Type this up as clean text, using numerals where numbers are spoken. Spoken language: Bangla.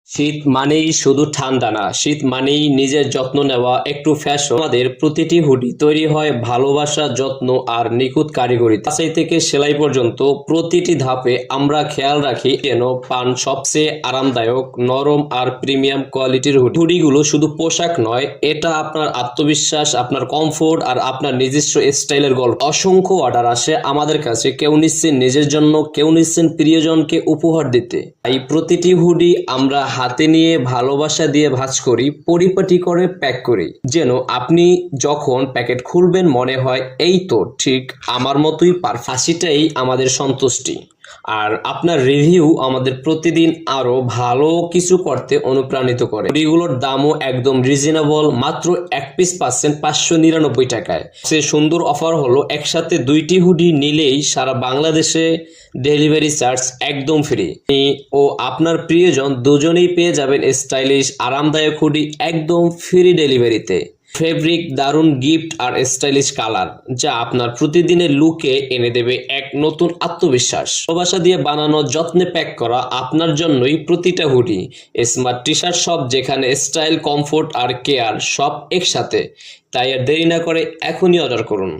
শীত মানেই শুধু ঠান্ডা না, শীত মানেই নিজের যত্ন নেওয়া, একটু ফ্যাশন। আমাদের প্রতিটি হুডি তৈরি হয় ভালোবাসা, যত্ন আর নিখুঁত কারিগরিতে। বাছাই থেকে সেলাই পর্যন্ত প্রতিটি ধাপে আমরা খেয়াল রাখি যেন পান সবচেয়ে আরামদায়ক, নরম আর প্রিমিয়াম কোয়ালিটির হুডি। হুডিগুলো শুধু পোশাক নয়, এটা আপনার আত্মবিশ্বাস, আপনার কমফোর্ট আর আপনার নিজস্ব স্টাইলের গল্প। অসংখ্য অর্ডার আসে আমাদের কাছে, কেউ নিচ্ছেন নিজের জন্য, কেউ নিচ্ছেন প্রিয়জনকে উপহার দিতে। তাই প্রতিটি হুডি আমরা হাতে নিয়ে ভালোবাসা দিয়ে ভাঁজ করি, পরিপাটি করে প্যাক করি, যেন আপনি যখন প্যাকেট খুলবেন মনে হয় এই তো ঠিক আমার মতোই পারফেক্ট। হাসিটাই আমাদের সন্তুষ্টি, আর আপনার রিভিউ আমাদের প্রতিদিন আরো ভালো কিছু করতে অনুপ্রাণিত করে। হুডিগুলোর দামও একদম রিজনেবল, মাত্র এক পিস পাচ্ছেন 599 টাকায়। সে সুন্দর অফার হলো একসাথে 2টি হুডি নিলেই সারা বাংলাদেশে ডেলিভারি চার্জ একদম ফ্রি। ও আপনার প্রিয়জন দুজনেই পেয়ে যাবেন স্টাইলিশ আরামদায়ক হুডি একদম ফ্রি ডেলিভারিতে। ফেব্রিক, দারুণ গিফট আর স্টাইলিশ কালার, যা আপনার প্রতিদিনের লুকে এনে দেবে এক নতুন আত্মবিশ্বাস। ভালোবাসা দিয়ে বানানো, যত্নে প্যাক করা আপনার জন্যই প্রতিটা হুডি। স্মার্ট টি শার্ট সব, যেখানে স্টাইল, কমফোর্ট আর কেয়ার সব একসাথে। তাই আর দেরি না করে এখনই অর্ডার করুন।